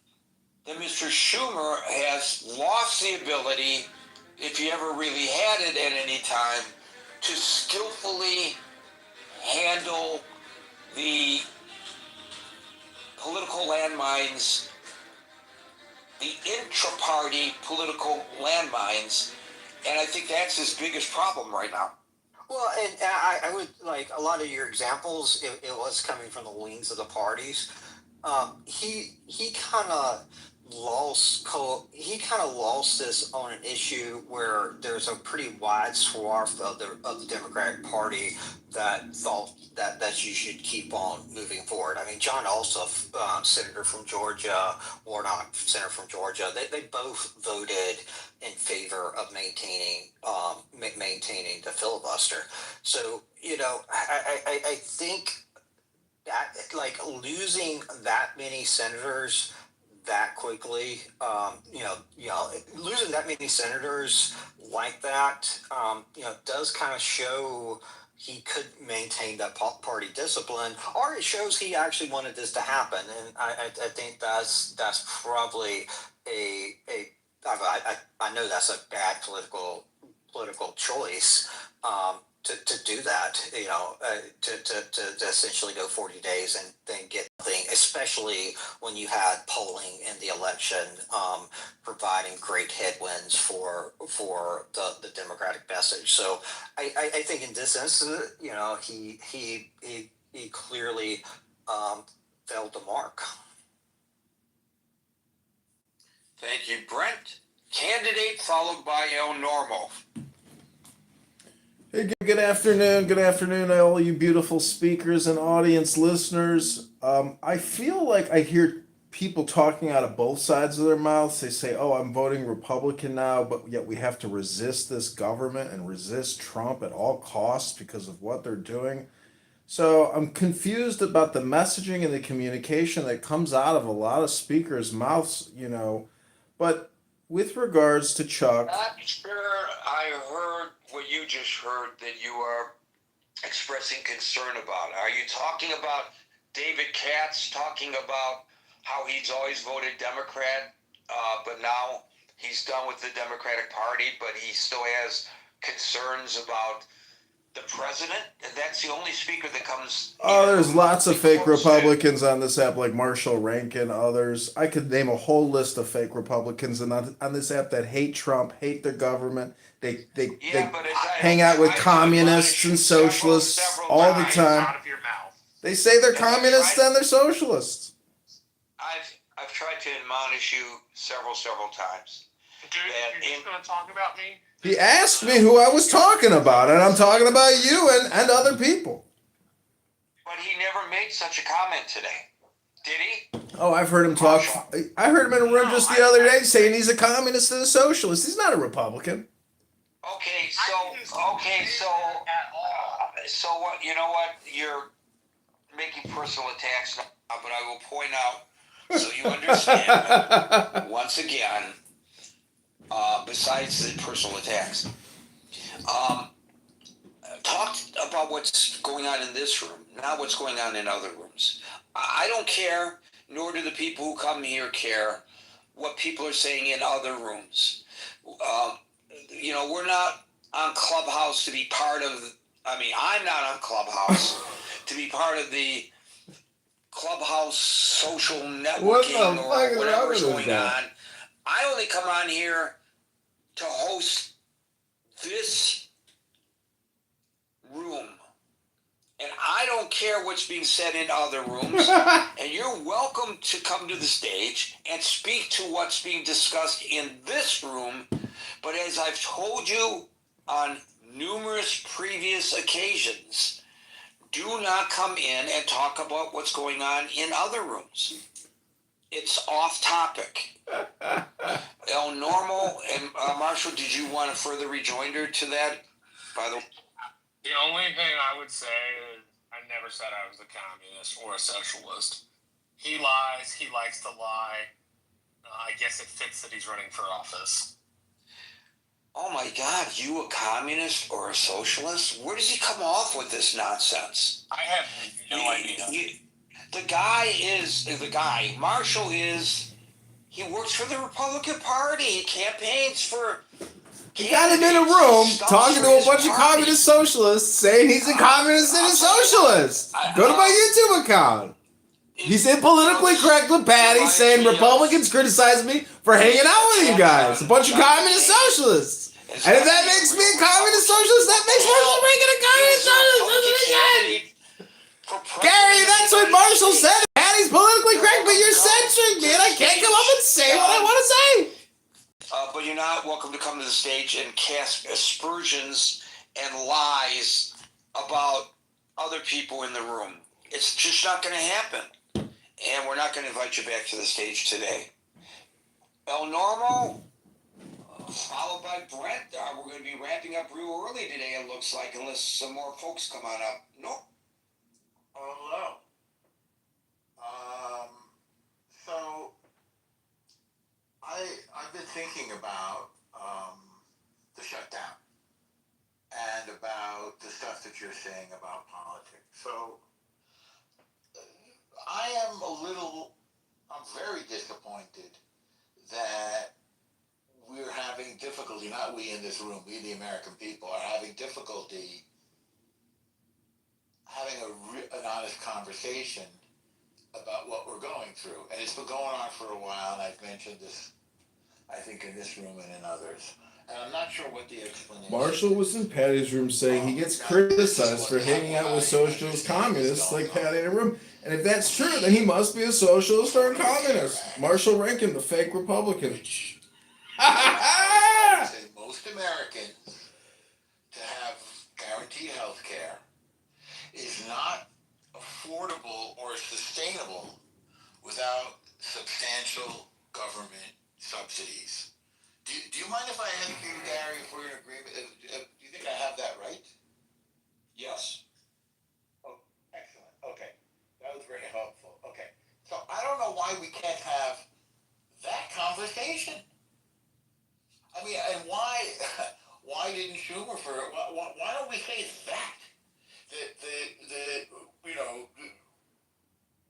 that Mr. Schumer has lost the ability, if he ever really had it at any time, to skillfully handle the political landmines, the intra-party political landmines, and I think that's his biggest problem right now. Well, and I would like a lot of your examples. It was coming from the wings of the parties. He kind of lost this on an issue where there's a pretty wide swath of the Democratic Party that thought that you should keep on moving forward. I mean, John Ossoff, senator from Georgia, Warnock, senator from Georgia, they both voted in favor of maintaining the filibuster. So, you know, I think that, like, losing that many senators that quickly. Losing that many senators like that, does kind of show he could maintain that party discipline, or it shows he actually wanted this to happen. And I think that's probably I know that's a bad political choice. To do that, to essentially go 40 days and then get nothing, especially when you had polling in the election providing great headwinds for the Democratic message. So I think in this instance, he clearly failed the mark. Thank you, Brent. Candidate followed by El Normo. Hey, good afternoon. Good afternoon, all you beautiful speakers and audience listeners. I feel like I hear people talking out of both sides of their mouths. They say, oh, I'm voting Republican now, but yet we have to resist this government and resist Trump at all costs because of what they're doing. So I'm confused about the messaging and the communication that comes out of a lot of speakers' mouths, But with regards to Chuck, Not sure I heard what you just heard that you are expressing concern about. Are you talking about David Katz talking about how he's always voted Democrat, but now he's done with the Democratic Party, but he still has concerns about the president? And that's the only speaker that comes. oh, there's lots of fake Republicans on this app, like Marshall Rankin, others. I could name a whole list of fake Republicans on this app that hate Trump, hate the government. They hang out with communists and socialists all the time. They say they're communists and they're socialists. I've tried to admonish you several times. Dude, you're just going to talk about me? He asked me who I was talking about, and I'm talking about you and other people. But he never made such a comment today, did he? Oh, I've heard him talk. I heard him in a room just the other day saying he's a communist and a socialist. He's not a Republican. So what? You know what? You're making personal attacks now, but I will point out so you understand once again. Besides the personal attacks, talked about what's going on in this room, not what's going on in other rooms. I don't care, nor do the people who come here care what people are saying in other rooms. We're not on Clubhouse to be part of. I'm not on Clubhouse to be part of the Clubhouse social networking or whatever's going on. I only come on here to host this room. And I don't care what's being said in other rooms. And you're welcome to come to the stage and speak to what's being discussed in this room. But as I've told you on numerous previous occasions, do not come in and talk about what's going on in other rooms. It's off topic. El Normo and Marshall, did you want a further rejoinder to that? By the way, The only thing I would say is I never said I was a communist or a socialist. He lies. He likes to lie. I guess it fits that he's running for office. oh my God, you a communist or a socialist? Where does he come off with this nonsense? I have no idea. The guy, Marshall he works for the Republican Party. He campaigns for. He got him in a room talking to a bunch of communist socialists saying he's a communist and a socialist. Go to my YouTube account. He's in politically correct with Patty saying Republicans criticize me for hanging out with you guys. A bunch of communist socialists. And if that makes me a communist socialist, that makes Marshall Reagan a communist socialist. Gary, that's what Marshall said. Patty's politically correct, but you're censoring me and I can't come up and say what I want to say. But you're not welcome to come to the stage and cast aspersions and lies about other people in the room. It's just not going to happen. And we're not going to invite you back to the stage today. El Normo, followed by Brent. We're going to be wrapping up real early today, it looks like, unless some more folks come on up. No. Hello. So I've been thinking about the shutdown and about the stuff that you're saying about politics. So I'm very disappointed that we're having difficulty, not we in this room, we the American people are having difficulty having an honest conversation about what we're going through. And it's been going on for a while, and I've mentioned this, I think, in this room and in others. And I'm not sure what the explanation Marshall was in Patty's room saying he gets criticized for hanging out with socialist communists like Patty in a room. And if that's true, then he must be a socialist or a communist. Marshall Rankin, the fake Republican. I say most Americans to have guaranteed health care is not affordable or sustainable without substantial government subsidies. Do you mind if I ask you, Gary, if we're in agreement? Do you think I have that right? Yes. Oh, excellent. Okay. That was very helpful. Okay. So I don't know why we can't have that conversation. I mean, and why didn't Schumer why don't we say that?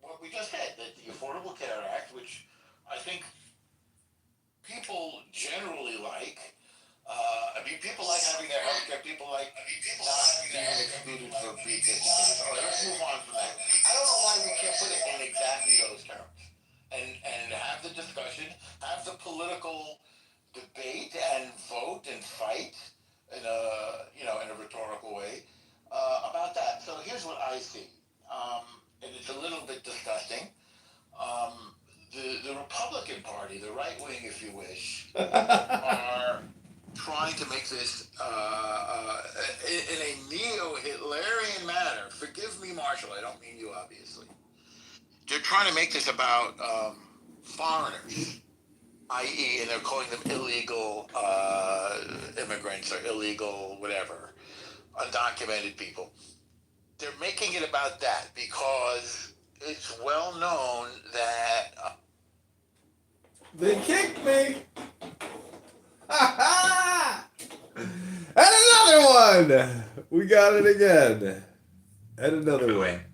What we just said, that the Affordable Care Act, which I think people generally like. People like having their health care. People like not being excluded from free business. All right, let's move on from that. I don't know why we can't put it in exactly those terms and have the discussion, have the political debate and vote and fight in a rhetorical way about that. So here's what I see, and it's a little bit disgusting. The Republican Party, the right wing, if you wish, are trying to make this in a neo-Hitlerian manner. Forgive me, Marshall. I don't mean you, obviously. They're trying to make this about foreigners, i.e., and they're calling them illegal immigrants or illegal whatever, undocumented people. They're making it about that because it's well known that They kicked me. And another one. We got it again. And another one.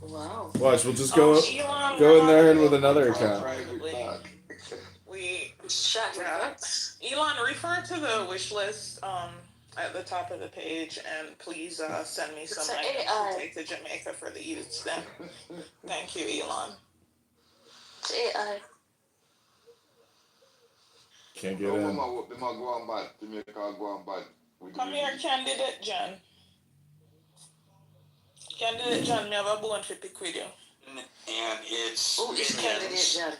Wow. Watch, we'll just go in there and with another account. We shut up. Elon, refer to the wish list at the top of the page, and please send me some items to take to Jamaica for the youths then. Thank you, Elon. It's AI. Can't get in. Come here, candidate John. Candidate John, me have a bone for pick with you. And its Candidate John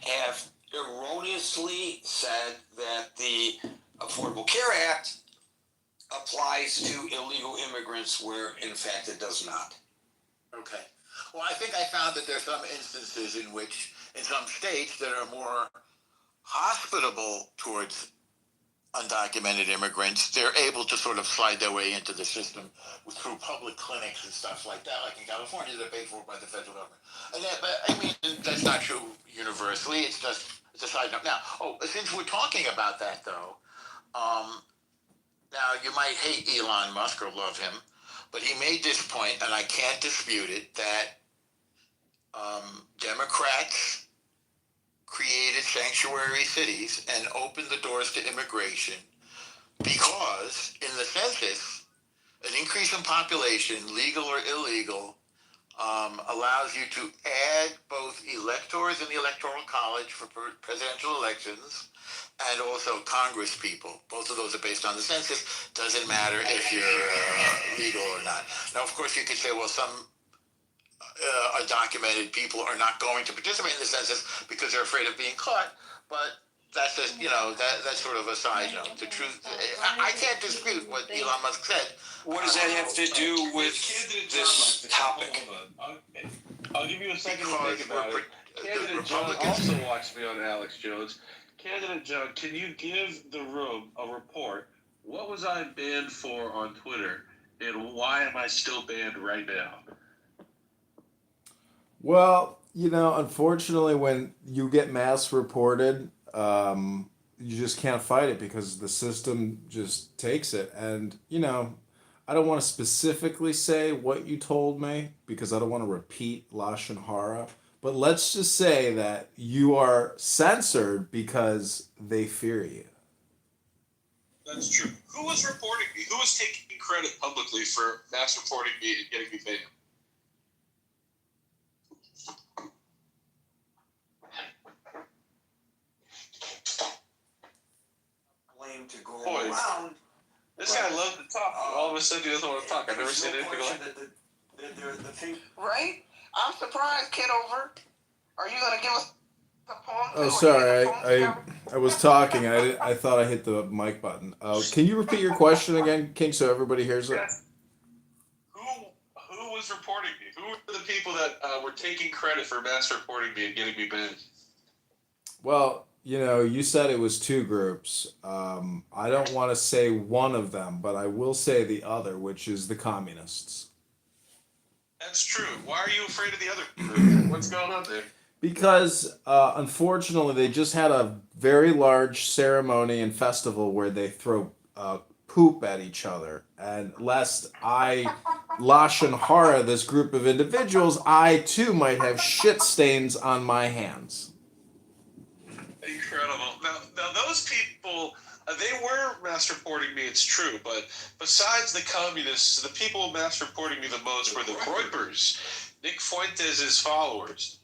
have erroneously said that the Affordable Care Act applies to illegal immigrants where in fact it does not. Okay. Well, I think I found that there are some instances in which, in some states that are more hospitable towards undocumented immigrants, they're able to sort of slide their way into the system through public clinics and stuff like that. Like in California, they're paid for by the federal government. But I mean, that's not true universally. It's a side note. Now, since we're talking about that, though, now you might hate Elon Musk or love him, but he made this point, and I can't dispute it, that Democrats created sanctuary cities and opened the doors to immigration because in the census, an increase in population, legal or illegal, allows you to add both electors in the Electoral College for presidential elections and also Congress people. Both of those are based on the census. Doesn't matter if you're legal or not. Now, of course, you could say, well, some undocumented people are not going to participate in the census because they're afraid of being caught. But that's just, that's sort of a side note. The truth, I can't dispute what Elon Musk said. What does that have to do with this topic? I'll give you a second to think about it. Candidate John also watched me on Alex Jones. Candidate John, can you give the room a report? What was I banned for on Twitter, and why am I still banned right now? Well, unfortunately, when you get mass reported, You just can't fight it because the system just takes it. And, I don't want to specifically say what you told me because I don't want to repeat Lashon Hara. But let's just say that you are censored because they fear you. That's true. Who was reporting me? Who was taking credit publicly for mass reporting me and getting me banned? Blame to go Boys, around. this guy loves to talk. All of a sudden, he doesn't want to talk. I've never seen anything like that. Right? I'm surprised, Kitover. Are you gonna give us the poem? Oh, sorry. I was talking. I thought I hit the mic button. Can you repeat your question again, King, so everybody hears it? Who was reporting me? Who were the people that were taking credit for mass reporting me and getting me banned? Well, you said it was two groups. I don't want to say one of them, but I will say the other, which is the communists. That's true. Why are you afraid of the other group? What's going on there? Because unfortunately, they just had a very large ceremony and festival where they throw poop at each other. And lest I Lashon Hara this group of individuals, I too might have shit stains on my hands. Incredible. Now those people, they were mass reporting me, it's true, but besides the communists, the people mass reporting me the most were the Groypers, Nick Fuentes' followers.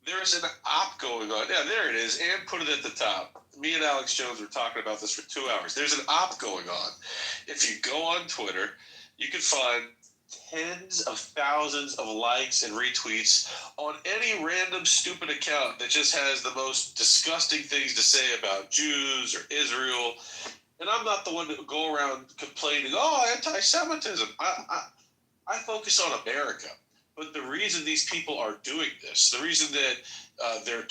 There's an op going on. Yeah, there it is. And put it at the top. Me and Alex Jones were talking about this for 2 hours. There's an op going on. If you go on Twitter, you can find tens of thousands of likes and retweets on any random stupid account that just has the most disgusting things to say about Jews or Israel. And I'm not the one to go around complaining, anti-Semitism. I focus on America. But the reason these people are doing this, the reason that they're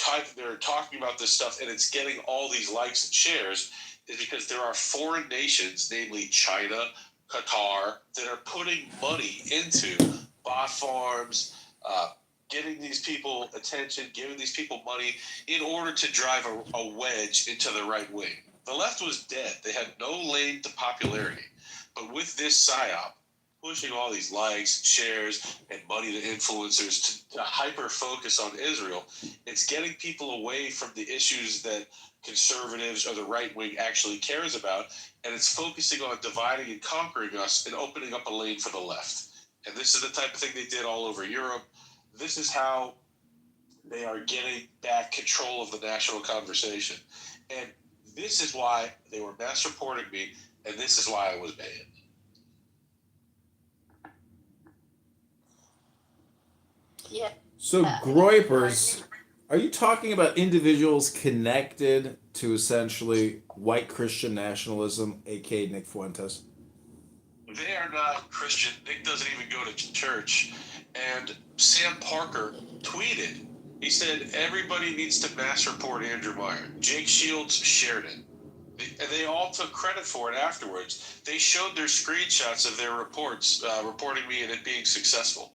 talking about this stuff and it's getting all these likes and shares is because there are foreign nations, namely China, Qatar, that are putting money into bot farms, giving these people attention, giving these people money in order to drive a wedge into the right wing. The left was dead. They had no lane to popularity. But with this PSYOP, pushing all these likes, shares, and money to influencers to hyper-focus on Israel, it's getting people away from the issues that conservatives or the right wing actually cares about, and it's focusing on dividing and conquering us and opening up a lane for the left. And this is the type of thing they did all over Europe. This is how they are getting back control of the national conversation. And this is why they were mass reporting me, and this is why I was banned. Yeah. So Groypers, are you talking about individuals connected to essentially white Christian nationalism, aka Nick Fuentes? They are not Christian. Nick doesn't even go to church. And Sam Parker tweeted, he said, everybody needs to mass report Andrew Meyer. Jake Shields shared it. And they all took credit for it afterwards. They showed their screenshots of their reports, reporting me and it being successful.